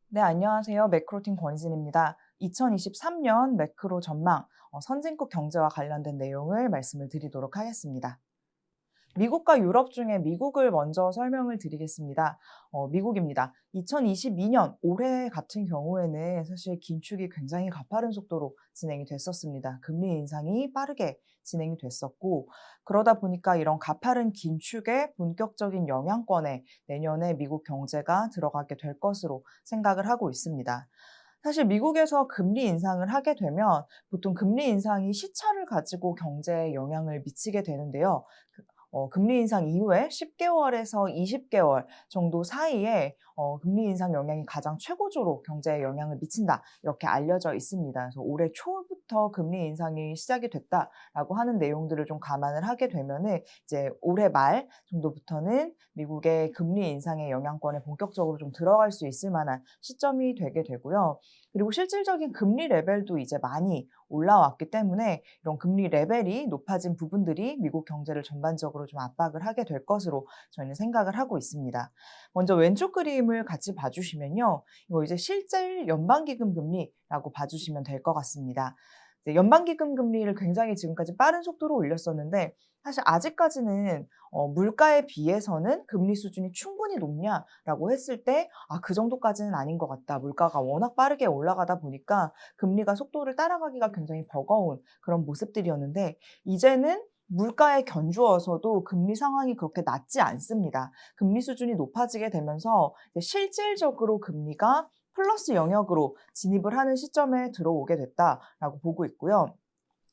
네, 안녕하세요. 매크로팀 권희진입니다. 2023년 매크로 전망, 선진국 경제와 관련된 내용을 말씀을 드리도록 하겠습니다. 미국과 유럽 중에 미국을 먼저 설명을 드리겠습니다. 미국입니다. 2022년 올해 같은 경우에는 사실 긴축이 굉장히 가파른 속도로 진행이 됐었습니다. 금리 인상이 빠르게 진행이 됐었고, 그러다 보니까 이런 가파른 긴축의 본격적인 영향권에 내년에 미국 경제가 들어가게 될 것으로 생각을 하고 있습니다. 사실 미국에서 금리 인상을 하게 되면 보통 금리 인상이 시차를 가지고 경제에 영향을 미치게 되는데요. 금리 인상 이후에 10개월에서 20개월 정도 사이에 금리 인상 영향이 가장 최고조로 경제에 영향을 미친다, 이렇게 알려져 있습니다. 그래서 올해 초부터 금리 인상이 시작이 됐다라고 하는 내용들을 좀 감안을 하게 되면은 이제 올해 말 정도부터는 미국의 금리 인상의 영향권에 본격적으로 좀 들어갈 수 있을 만한 시점이 되게 되고요. 그리고 실질적인 금리 레벨도 이제 많이 올라왔기 때문에 이런 금리 레벨이 높아진 부분들이 미국 경제를 전반적으로 좀 압박을 하게 될 것으로 저희는 생각을 하고 있습니다. 먼저 왼쪽 그림을 같이 봐주시면요. 이거 이제 실질 연방기금 금리라고 봐주시면 될 것 같습니다. 이제 연방기금 금리를 굉장히 지금까지 빠른 속도로 올렸었는데 사실 아직까지는 물가에 비해서는 금리 수준이 충분히 높냐라고 했을 때 그 정도까지는 아닌 것 같다. 물가가 워낙 빠르게 올라가다 보니까 금리가 속도를 따라가기가 굉장히 버거운 그런 모습들이었는데 이제는 물가에 견주어서도 금리 상황이 그렇게 낮지 않습니다. 금리 수준이 높아지게 되면서 이제 실질적으로 금리가 플러스 영역으로 진입을 하는 시점에 들어오게 됐다라고 보고 있고요.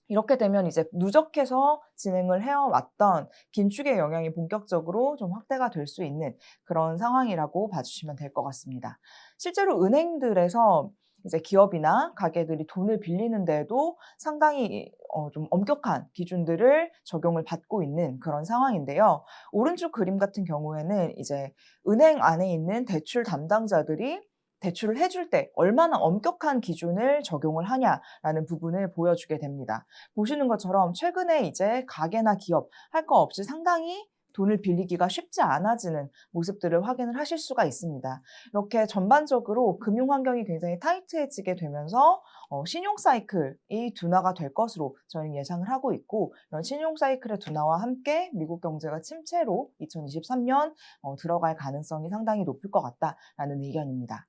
이렇게 되면 이제 누적해서 진행을 해왔던 긴축의 영향이 본격적으로 좀 확대가 될 수 있는 그런 상황이라고 봐주시면 될 것 같습니다. 실제로 은행들에서 이제 기업이나 가게들이 돈을 빌리는 데에도 상당히 좀 엄격한 기준들을 적용을 받고 있는 그런 상황인데요. 오른쪽 그림 같은 경우에는 이제 은행 안에 있는 대출 담당자들이 대출을 해줄 때 얼마나 엄격한 기준을 적용을 하냐라는 부분을 보여주게 됩니다. 보시는 것처럼 최근에 이제 가게나 기업 할 거 없이 상당히 돈을 빌리기가 쉽지 않아지는 모습들을 확인을 하실 수가 있습니다. 이렇게 전반적으로 금융 환경이 굉장히 타이트해지게 되면서 신용 사이클이 둔화가 될 것으로 저희는 예상을 하고 있고, 이런 신용 사이클의 둔화와 함께 미국 경제가 침체로 2023년 들어갈 가능성이 상당히 높을 것 같다라는 의견입니다.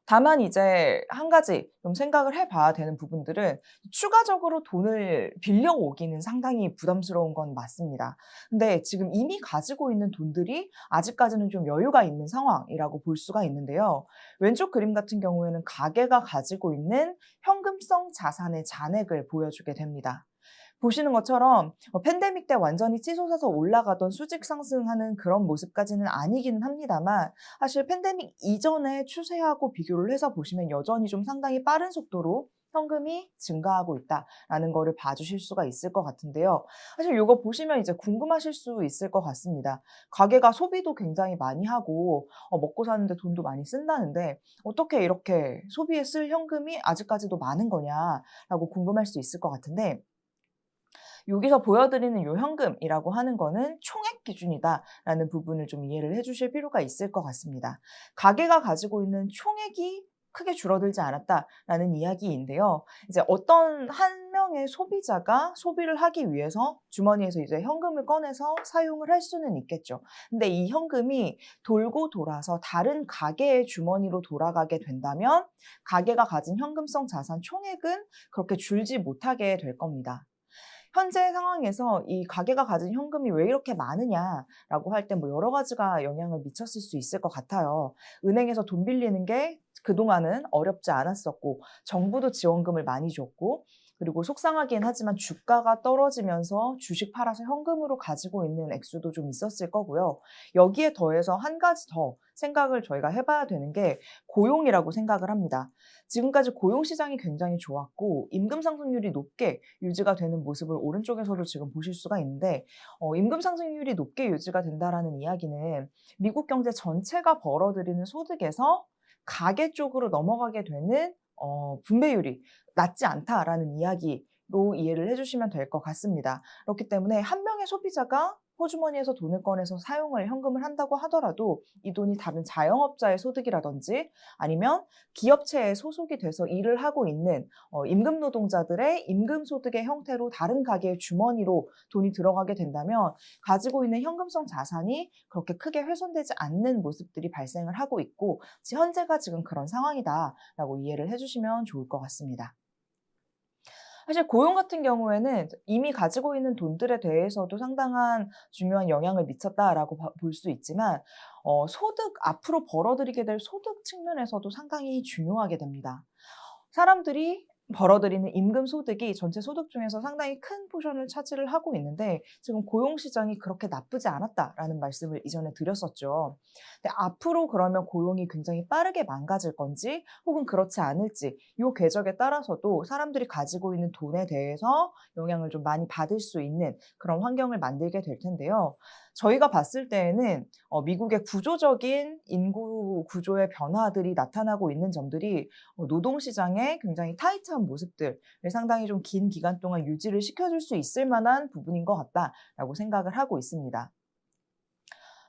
다만 이제 한 가지 좀 생각을 해 봐야 되는 부분들은 추가적으로 돈을 빌려오기는 상당히 부담스러운 건 맞습니다. 근데 지금 이미 가지고 있는 돈들이 아직까지는 좀 여유가 있는 상황이라고 볼 수가 있는데요. 왼쪽 그림 같은 경우에는 가계가 가지고 있는 현금성 자산의 잔액을 보여주게 됩니다. 보시는 것처럼 팬데믹 때 완전히 치솟아서 올라가던 수직 상승하는 그런 모습까지는 아니기는 합니다만, 사실 팬데믹 이전의 추세하고 비교를 해서 보시면 여전히 좀 상당히 빠른 속도로 현금이 증가하고 있다라는 거를 봐주실 수가 있을 것 같은데요. 사실 이거 보시면 이제 궁금하실 수 있을 것 같습니다. 가게가 소비도 굉장히 많이 하고 먹고 사는데 돈도 많이 쓴다는데 어떻게 이렇게 소비에 쓸 현금이 아직까지도 많은 거냐라고 궁금할 수 있을 것 같은데, 여기서 보여드리는 요 현금이라고 하는 거는 총액 기준이다라는 부분을 좀 이해를 해주실 필요가 있을 것 같습니다. 가계가 가지고 있는 총액이 크게 줄어들지 않았다라는 이야기인데요. 이제 어떤 한 명의 소비자가 소비를 하기 위해서 주머니에서 이제 현금을 꺼내서 사용을 할 수는 있겠죠. 근데 이 현금이 돌고 돌아서 다른 가계의 주머니로 돌아가게 된다면 가계가 가진 현금성 자산 총액은 그렇게 줄지 못하게 될 겁니다. 현재 상황에서 이 가계가 가진 현금이 왜 이렇게 많으냐라고 할 때 뭐 여러 가지가 영향을 미쳤을 수 있을 것 같아요. 은행에서 돈 빌리는 게 그동안은 어렵지 않았었고, 정부도 지원금을 많이 줬고, 그리고 속상하긴 하지만 주가가 떨어지면서 주식 팔아서 현금으로 가지고 있는 액수도 좀 있었을 거고요. 여기에 더해서 한 가지 더 생각을 저희가 해봐야 되는 게 고용이라고 생각을 합니다. 지금까지 고용 시장이 굉장히 좋았고 임금 상승률이 높게 유지가 되는 모습을 오른쪽에서도 지금 보실 수가 있는데, 임금 상승률이 높게 유지가 된다라는 이야기는 미국 경제 전체가 벌어들이는 소득에서 가계 쪽으로 넘어가게 되는 분배율이 낮지 않다라는 이야기로 이해를 해주시면 될 것 같습니다. 그렇기 때문에 한 명의 소비자가 호주머니에서 돈을 꺼내서 현금을 한다고 하더라도 이 돈이 다른 자영업자의 소득이라든지 아니면 기업체에 소속이 돼서 일을 하고 있는 임금 노동자들의 임금 소득의 형태로 다른 가게의 주머니로 돈이 들어가게 된다면 가지고 있는 현금성 자산이 그렇게 크게 훼손되지 않는 모습들이 발생을 하고 있고 현재가 지금 그런 상황이다라고 이해를 해주시면 좋을 것 같습니다. 사실 고용 같은 경우에는 이미 가지고 있는 돈들에 대해서도 상당한 중요한 영향을 미쳤다라고 볼 수 있지만 앞으로 벌어들이게 될 소득 측면에서도 상당히 중요하게 됩니다. 사람들이 벌어들이는 임금 소득이 전체 소득 중에서 상당히 큰 포션을 차지를 하고 있는데 지금 고용 시장이 그렇게 나쁘지 않았다라는 말씀을 이전에 드렸었죠. 근데 앞으로 그러면 고용이 굉장히 빠르게 망가질 건지 혹은 그렇지 않을지 이 궤적에 따라서도 사람들이 가지고 있는 돈에 대해서 영향을 좀 많이 받을 수 있는 그런 환경을 만들게 될 텐데요. 저희가 봤을 때에는 미국의 구조적인 인구 구조의 변화들이 나타나고 있는 점들이 노동시장의 굉장히 타이트한 모습들을 상당히 좀 긴 기간 동안 유지를 시켜줄 수 있을 만한 부분인 것 같다라고 생각을 하고 있습니다.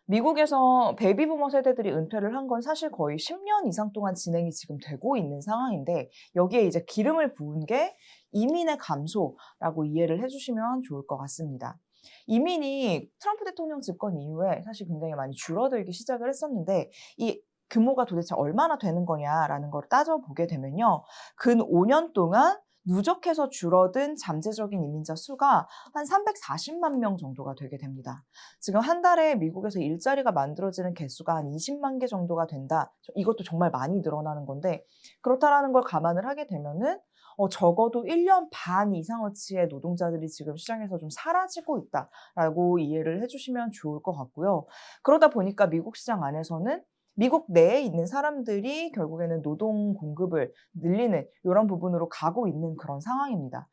미국에서 베이비부머 세대들이 은퇴를 한 건 사실 거의 10년 이상 동안 진행이 지금 되고 있는 상황인데 여기에 이제 기름을 부은 게 이민의 감소라고 이해를 해주시면 좋을 것 같습니다. 이민이 트럼프 대통령 집권 이후에 사실 굉장히 많이 줄어들기 시작을 했었는데 이 규모가 도대체 얼마나 되는 거냐라는 걸 따져보게 되면요. 근 5년 동안 누적해서 줄어든 잠재적인 이민자 수가 한 340만 명 정도가 되게 됩니다. 지금 한 달에 미국에서 일자리가 만들어지는 개수가 한 20만 개 정도가 된다. 이것도 정말 많이 늘어나는 건데 그렇다라는 걸 감안을 하게 되면은 적어도 1년 반 이상어치의 노동자들이 지금 시장에서 좀 사라지고 있다라고 이해를 해주시면 좋을 것 같고요. 그러다 보니까 미국 시장 안에서는 미국 내에 있는 사람들이 결국에는 노동 공급을 늘리는 이런 부분으로 가고 있는 그런 상황입니다.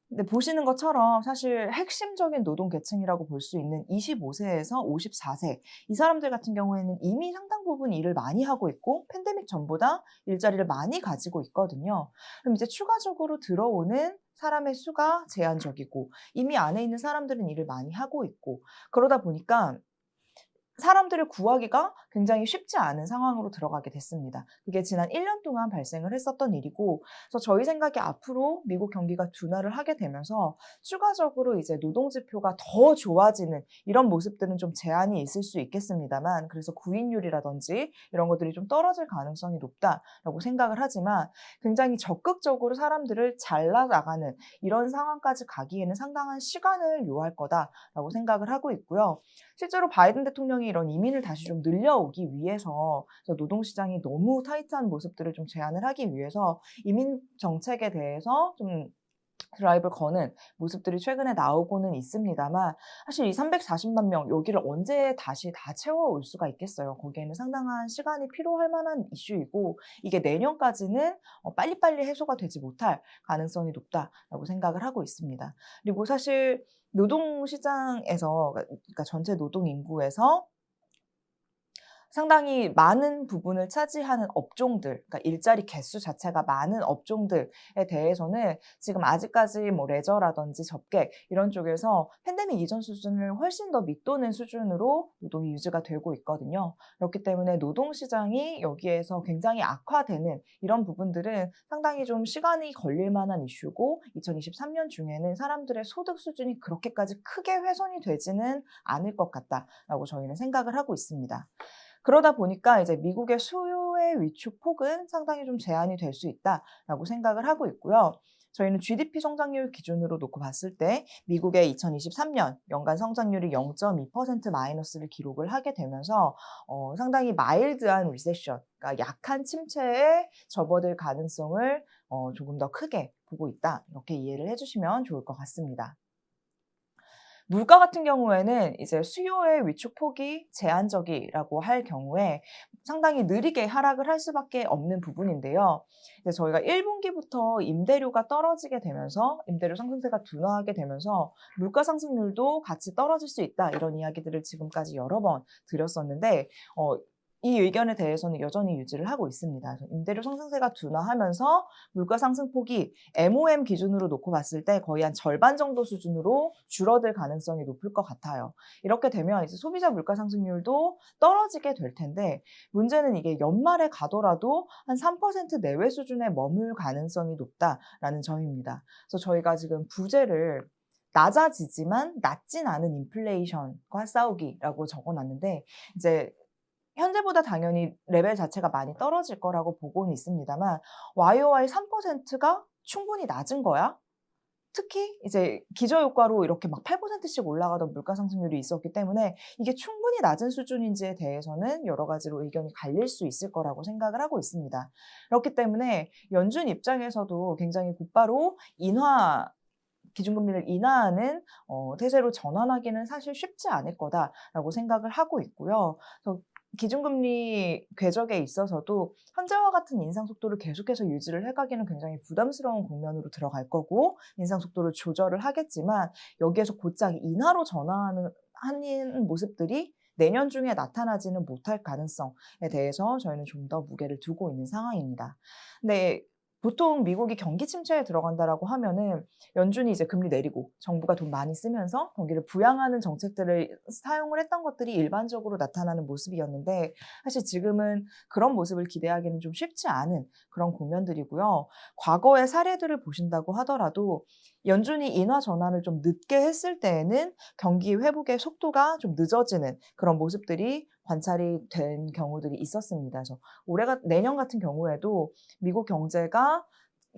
근데 보시는 것처럼 사실 핵심적인 노동 계층이라고 볼 수 있는 25세에서 54세 이 사람들 같은 경우에는 이미 상당 부분 일을 많이 하고 있고 팬데믹 전보다 일자리를 많이 가지고 있거든요. 그럼 이제 추가적으로 들어오는 사람의 수가 제한적이고 이미 안에 있는 사람들은 일을 많이 하고 있고 그러다 보니까 사람들을 구하기가 굉장히 쉽지 않은 상황으로 들어가게 됐습니다. 그게 지난 1년 동안 발생을 했었던 일이고, 그래서 저희 생각에 앞으로 미국 경기가 둔화를 하게 되면서 추가적으로 이제 노동 지표가 더 좋아지는 이런 모습들은 좀 제한이 있을 수 있겠습니다만, 그래서 구인율이라든지 이런 것들이 좀 떨어질 가능성이 높다라고 생각을 하지만, 굉장히 적극적으로 사람들을 잘라 나가는 이런 상황까지 가기에는 상당한 시간을 요할 거다라고 생각을 하고 있고요. 실제로 바이든 대통령이 이런 이민을 다시 좀 늘려오기 위해서 노동시장이 너무 타이트한 모습들을 좀 제한을 하기 위해서 이민 정책에 대해서 좀 드라이브를 거는 모습들이 최근에 나오고는 있습니다만 사실 이 340만 명 여기를 언제 다시 다 채워올 수가 있겠어요. 거기에는 상당한 시간이 필요할 만한 이슈이고 이게 내년까지는 빨리빨리 해소가 되지 못할 가능성이 높다라고 생각을 하고 있습니다. 그리고 사실 노동시장에서 그러니까 전체 노동 인구에서 상당히 많은 부분을 차지하는 업종들, 그러니까 일자리 개수 자체가 많은 업종들에 대해서는 지금 아직까지 뭐 레저라든지 접객 이런 쪽에서 팬데믹 이전 수준을 훨씬 더 밑도는 수준으로 노동이 유지가 되고 있거든요. 그렇기 때문에 노동시장이 여기에서 굉장히 악화되는 이런 부분들은 상당히 좀 시간이 걸릴 만한 이슈고 2023년 중에는 사람들의 소득 수준이 그렇게까지 크게 훼손이 되지는 않을 것 같다라고 저희는 생각을 하고 있습니다. 그러다 보니까 이제 미국의 수요의 위축폭은 상당히 좀 제한이 될 수 있다라고 생각을 하고 있고요. 저희는 GDP 성장률 기준으로 놓고 봤을 때 미국의 2023년 연간 성장률이 0.2% 마이너스를 기록을 하게 되면서 상당히 마일드한 리세션, 그러니까 약한 침체에 접어들 가능성을 조금 더 크게 보고 있다. 이렇게 이해를 해주시면 좋을 것 같습니다. 물가 같은 경우에는 이제 수요의 위축폭이 제한적이라고 할 경우에 상당히 느리게 하락을 할 수밖에 없는 부분인데요. 이제 저희가 1분기부터 임대료가 떨어지게 되면서 임대료 상승세가 둔화하게 되면서 물가 상승률도 같이 떨어질 수 있다. 이런 이야기들을 지금까지 여러 번 드렸었는데 이 의견에 대해서는 여전히 유지를 하고 있습니다. 그래서 임대료 상승세가 둔화하면서 물가 상승폭이 MOM 기준으로 놓고 봤을 때 거의 한 절반 정도 수준으로 줄어들 가능성이 높을 것 같아요. 이렇게 되면 이제 소비자 물가 상승률도 떨어지게 될 텐데, 문제는 이게 연말에 가더라도 한 3% 내외 수준에 머물 가능성이 높다라는 점입니다. 그래서 저희가 지금 부제를 낮아지지만 낮진 않은 인플레이션과 싸우기라고 적어놨는데, 이제 현재보다 당연히 레벨 자체가 많이 떨어질 거라고 보고는 있습니다만, YOY 3%가 충분히 낮은 거야? 특히 이제 기저효과로 이렇게 막 8%씩 올라가던 물가 상승률이 있었기 때문에 이게 충분히 낮은 수준인지에 대해서는 여러 가지로 의견이 갈릴 수 있을 거라고 생각을 하고 있습니다. 그렇기 때문에 연준 입장에서도 굉장히 곧바로 기준금리를 인하하는 태세로 전환하기는 사실 쉽지 않을 거다라고 생각을 하고 있고요. 그래서 기준금리 궤적에 있어서도 현재와 같은 인상 속도를 계속해서 유지를 해가기는 굉장히 부담스러운 국면으로 들어갈 거고, 인상 속도를 조절을 하겠지만 여기에서 곧장 인하로 전환하는 모습들이 내년 중에 나타나지는 못할 가능성에 대해서 저희는 좀 더 무게를 두고 있는 상황입니다. 근데 보통 미국이 경기 침체에 들어간다라고 하면은 연준이 이제 금리 내리고 정부가 돈 많이 쓰면서 경기를 부양하는 정책들을 사용을 했던 것들이 일반적으로 나타나는 모습이었는데, 사실 지금은 그런 모습을 기대하기는 좀 쉽지 않은 그런 국면들이고요. 과거의 사례들을 보신다고 하더라도 연준이 인하 전환을 좀 늦게 했을 때에는 경기 회복의 속도가 좀 늦어지는 그런 모습들이 관찰이 된 경우들이 있었습니다. 그래서 내년 같은 경우에도 미국 경제가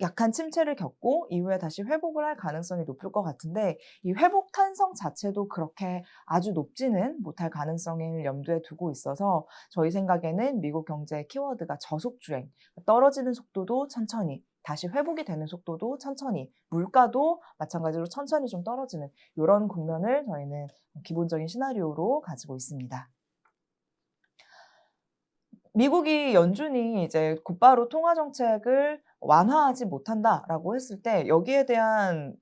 약한 침체를 겪고 이후에 다시 회복을 할 가능성이 높을 것 같은데, 이 회복 탄성 자체도 그렇게 아주 높지는 못할 가능성을 염두에 두고 있어서 저희 생각에는 미국 경제의 키워드가 저속주행, 떨어지는 속도도 천천히, 다시 회복이 되는 속도도 천천히, 물가도 마찬가지로 천천히 좀 떨어지는 이런 국면을 저희는 기본적인 시나리오로 가지고 있습니다. 미국이 연준이 이제 곧바로 통화 정책을 완화하지 못한다라고 했을 때 여기에 대한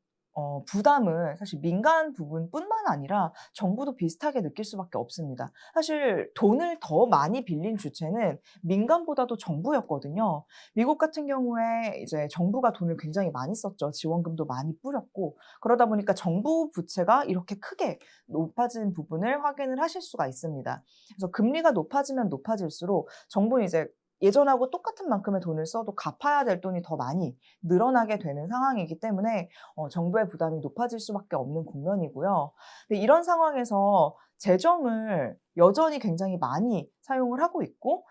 부담은 사실 민간 부분뿐만 아니라 정부도 비슷하게 느낄 수밖에 없습니다. 사실 돈을 더 많이 빌린 주체는 민간보다도 정부였거든요. 미국 같은 경우에 이제 정부가 돈을 굉장히 많이 썼죠. 지원금도 많이 뿌렸고, 그러다 보니까 정부 부채가 이렇게 크게 높아진 부분을 확인을 하실 수가 있습니다. 그래서 금리가 높아지면 높아질수록 정부는 이제 예전하고 똑같은 만큼의 돈을 써도 갚아야 될 돈이 더 많이 늘어나게 되는 상황이기 때문에 정부의 부담이 높아질 수밖에 없는 국면이고요. 근데 이런 상황에서 재정을 여전히 굉장히 많이 사용을 하고 있고,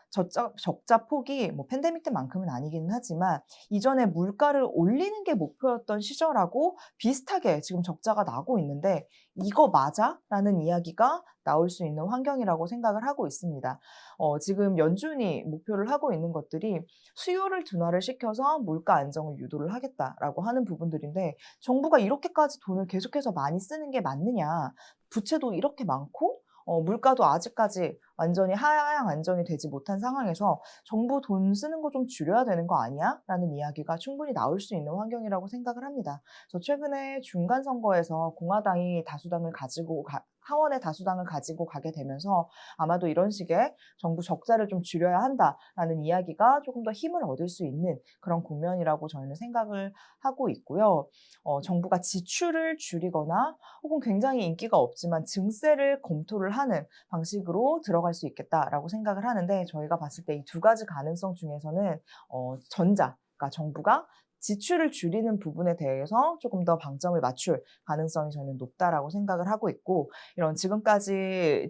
적자 폭이 뭐 팬데믹 때만큼은 아니기는 하지만 이전에 물가를 올리는 게 목표였던 시절하고 비슷하게 지금 적자가 나고 있는데, 이거 맞아? 라는 이야기가 나올 수 있는 환경이라고 생각을 하고 있습니다. 지금 연준이 목표를 하고 있는 것들이 수요를 둔화를 시켜서 물가 안정을 유도를 하겠다라고 하는 부분들인데, 정부가 이렇게까지 돈을 계속해서 많이 쓰는 게 맞느냐? 부채도 이렇게 많고 물가도 아직까지 완전히 하향 안정이 되지 못한 상황에서 정부 돈 쓰는 거 좀 줄여야 되는 거 아니야? 라는 이야기가 충분히 나올 수 있는 환경이라고 생각을 합니다. 그래서 최근에 중간 선거에서 공화당이 하원의 다수당을 가지고 가게 되면서 아마도 이런 식의 정부 적자를 좀 줄여야 한다라는 이야기가 조금 더 힘을 얻을 수 있는 그런 국면이라고 저희는 생각을 하고 있고요. 정부가 지출을 줄이거나 혹은 굉장히 인기가 없지만 증세를 검토를 하는 방식으로 들어갈 수 있겠다라고 생각을 하는데, 저희가 봤을 때 이 두 가지 가능성 중에서는 그러니까 정부가 지출을 줄이는 부분에 대해서 조금 더 방점을 맞출 가능성이 저는 높다라고 생각을 하고 있고, 이런 지금까지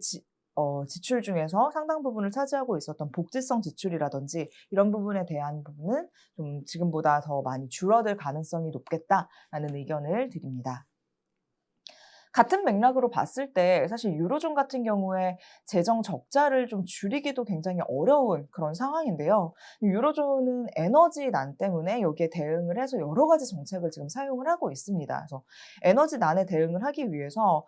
지출 중에서 상당 부분을 차지하고 있었던 복지성 지출이라든지 이런 부분에 대한 부분은 좀 지금보다 더 많이 줄어들 가능성이 높겠다라는 의견을 드립니다. 같은 맥락으로 봤을 때 사실 유로존 같은 경우에 재정 적자를 좀 줄이기도 굉장히 어려운 그런 상황인데요. 유로존은 에너지 난 때문에 여기에 대응을 해서 여러 가지 정책을 지금 사용을 하고 있습니다. 그래서 에너지 난에 대응을 하기 위해서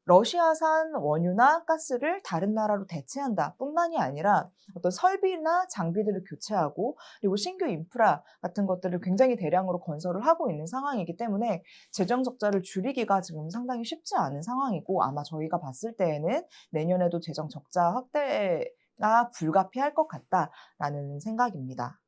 러시아산 원유나 가스를 다른 나라로 대체한다 뿐만이 아니라 어떤 설비나 장비들을 교체하고, 그리고 신규 인프라 같은 것들을 굉장히 대량으로 건설을 하고 있는 상황이기 때문에 재정 적자를 줄이기가 지금 상당히 쉽지 않은 상황이고, 아마 저희가 봤을 때에는 내년에도 재정 적자 확대 불가피할 것 같다라는 생각입니다.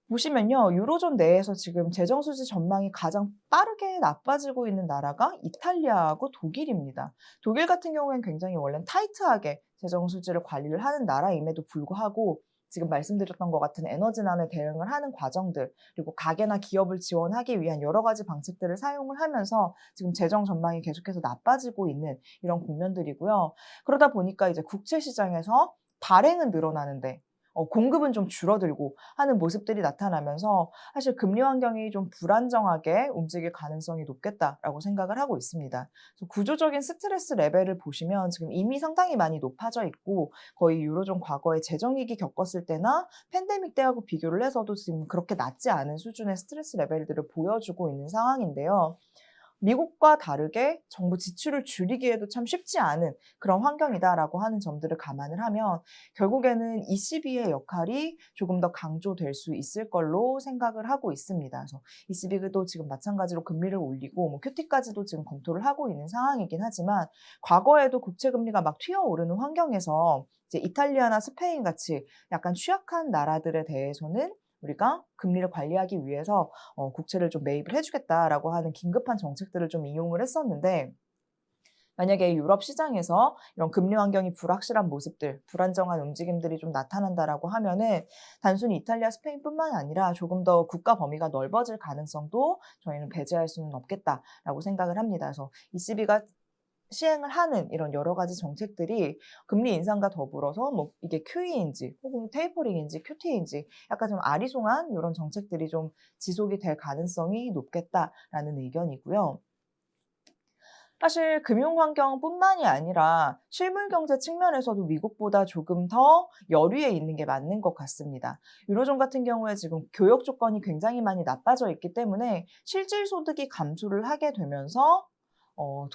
보시면요, 유로존 내에서 지금 재정 수지 전망이 가장 빠르게 나빠지고 있는 나라가 이탈리아하고 독일입니다. 독일 같은 경우에는 굉장히 원래는 타이트하게 재정 수지를 관리를 하는 나라임에도 불구하고 지금 말씀드렸던 것 같은 에너지난에 대응을 하는 과정들, 그리고 가계나 기업을 지원하기 위한 여러 가지 방책들을 사용을 하면서 지금 재정 전망이 계속해서 나빠지고 있는 이런 국면들이고요. 그러다 보니까 이제 국채 시장에서 발행은 늘어나는데 공급은 좀 줄어들고 하는 모습들이 나타나면서 사실 금리 환경이 좀 불안정하게 움직일 가능성이 높겠다라고 생각을 하고 있습니다. 그래서 구조적인 스트레스 레벨을 보시면 지금 이미 상당히 많이 높아져 있고 거의 유로존 과거에 재정위기 겪었을 때나 팬데믹 때하고 비교를 해서도 지금 그렇게 낮지 않은 수준의 스트레스 레벨들을 보여주고 있는 상황인데요. 미국과 다르게 정부 지출을 줄이기에도 참 쉽지 않은 그런 환경이다라고 하는 점들을 감안을 하면 결국에는 ECB의 역할이 조금 더 강조될 수 있을 걸로 생각을 하고 있습니다. 그래서 ECB도 지금 마찬가지로 금리를 올리고 QT까지도 지금 검토를 하고 있는 상황이긴 하지만 과거에도 국채 금리가 막 튀어오르는 환경에서 이제 이탈리아나 스페인 같이 약간 취약한 나라들에 대해서는 우리가 금리를 관리하기 위해서 국채를 좀 매입을 해주겠다라고 하는 긴급한 정책들을 좀 이용을 했었는데 만약에 유럽 시장에서 이런 금리 환경이 불확실한 모습들, 불안정한 움직임들이 좀 나타난다라고 하면은 단순히 이탈리아, 스페인뿐만 아니라 조금 더 국가 범위가 넓어질 가능성도 저희는 배제할 수는 없겠다라고 생각을 합니다. 그래서 ECB가 시행을 하는 이런 여러 가지 정책들이 금리 인상과 더불어서 이게 QE인지 혹은 테이퍼링인지 QT인지 약간 좀 아리송한 이런 정책들이 좀 지속이 될 가능성이 높겠다라는 의견이고요. 사실 금융 환경뿐만이 아니라 실물 경제 측면에서도 미국보다 조금 더 여류에 있는 게 맞는 것 같습니다. 유로존 같은 경우에 지금 교역 조건이 굉장히 많이 나빠져 있기 때문에 실질 소득이 감소를 하게 되면서 어,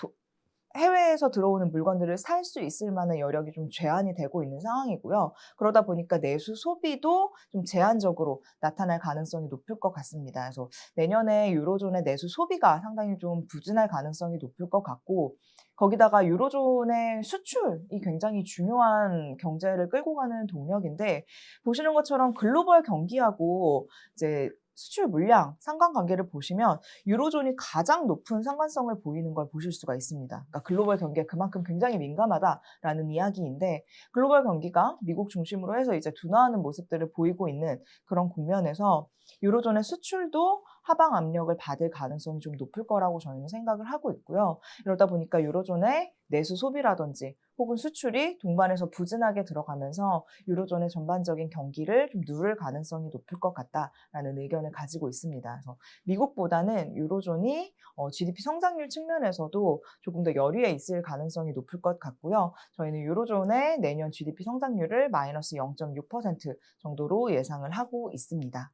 해외에서 들어오는 물건들을 살 수 있을 만한 여력이 좀 제한이 되고 있는 상황이고요. 그러다 보니까 내수 소비도 좀 제한적으로 나타날 가능성이 높을 것 같습니다. 그래서 내년에 유로존의 내수 소비가 상당히 좀 부진할 가능성이 높을 것 같고 거기다가 유로존의 수출이 굉장히 중요한 경제를 끌고 가는 동력인데 보시는 것처럼 글로벌 경기하고 이제 수출 물량 상관관계를 보시면 유로존이 가장 높은 상관성을 보이는 걸 보실 수가 있습니다. 그러니까 글로벌 경기에 그만큼 굉장히 민감하다라는 이야기인데 글로벌 경기가 미국 중심으로 해서 이제 둔화하는 모습들을 보이고 있는 그런 국면에서 유로존의 수출도 하방 압력을 받을 가능성이 좀 높을 거라고 저희는 생각을 하고 있고요. 이러다 보니까 유로존의 내수 소비라든지 혹은 수출이 동반해서 부진하게 들어가면서 유로존의 전반적인 경기를 좀 누를 가능성이 높을 것 같다라는 의견을 가지고 있습니다. 그래서 미국보다는 유로존이 GDP 성장률 측면에서도 조금 더 여유에 있을 가능성이 높을 것 같고요. 저희는 유로존의 내년 GDP 성장률을 마이너스 0.6% 정도로 예상을 하고 있습니다.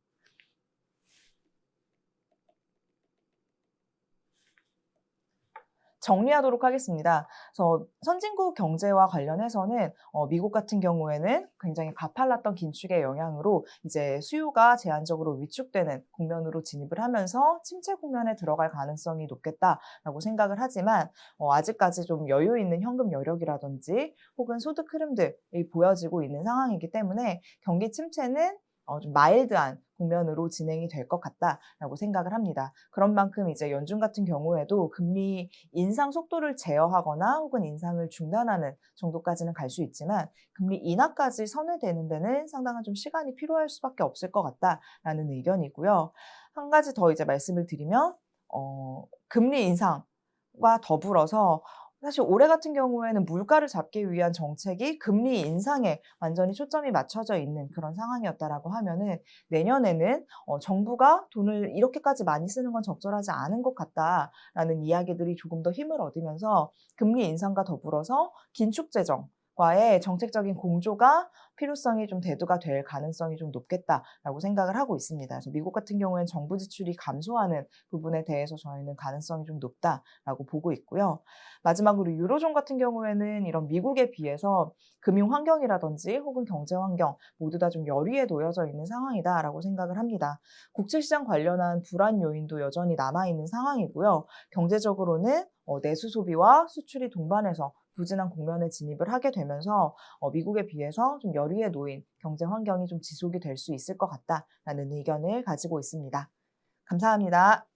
정리하도록 하겠습니다. 그래서 선진국 경제와 관련해서는 미국 같은 경우에는 굉장히 가팔랐던 긴축의 영향으로 이제 수요가 제한적으로 위축되는 국면으로 진입을 하면서 침체 국면에 들어갈 가능성이 높겠다라고 생각을 하지만 아직까지 좀 여유 있는 현금 여력이라든지 혹은 소득 흐름들이 보여지고 있는 상황이기 때문에 경기 침체는 좀 마일드한 국면으로 진행이 될 것 같다라고 생각을 합니다. 그런 만큼 이제 연준 같은 경우에도 금리 인상 속도를 제어하거나 혹은 인상을 중단하는 정도까지는 갈 수 있지만 금리 인하까지 선회되는 데는 상당한 좀 시간이 필요할 수밖에 없을 것 같다라는 의견이고요. 한 가지 더 이제 말씀을 드리면 금리 인상과 더불어서 사실 올해 같은 경우에는 물가를 잡기 위한 정책이 금리 인상에 완전히 초점이 맞춰져 있는 그런 상황이었다라고 하면은 내년에는 정부가 돈을 이렇게까지 많이 쓰는 건 적절하지 않은 것 같다라는 이야기들이 조금 더 힘을 얻으면서 금리 인상과 더불어서 긴축 재정과의 정책적인 공조가 필요성이 좀 대두가 될 가능성이 좀 높겠다라고 생각을 하고 있습니다. 그래서 미국 같은 경우에는 정부 지출이 감소하는 부분에 대해서 저희는 가능성이 좀 높다라고 보고 있고요. 마지막으로 유로존 같은 경우에는 이런 미국에 비해서 금융 환경이라든지 혹은 경제 환경 모두 다 좀 여리에 놓여져 있는 상황이다라고 생각을 합니다. 국제 시장 관련한 불안 요인도 여전히 남아 있는 상황이고요. 경제적으로는 내수 소비와 수출이 동반해서 부진한 국면에 진입을 하게 되면서 미국에 비해서 좀 열의에 놓인 경제 환경이 좀 지속이 될 수 있을 것 같다라는 의견을 가지고 있습니다. 감사합니다.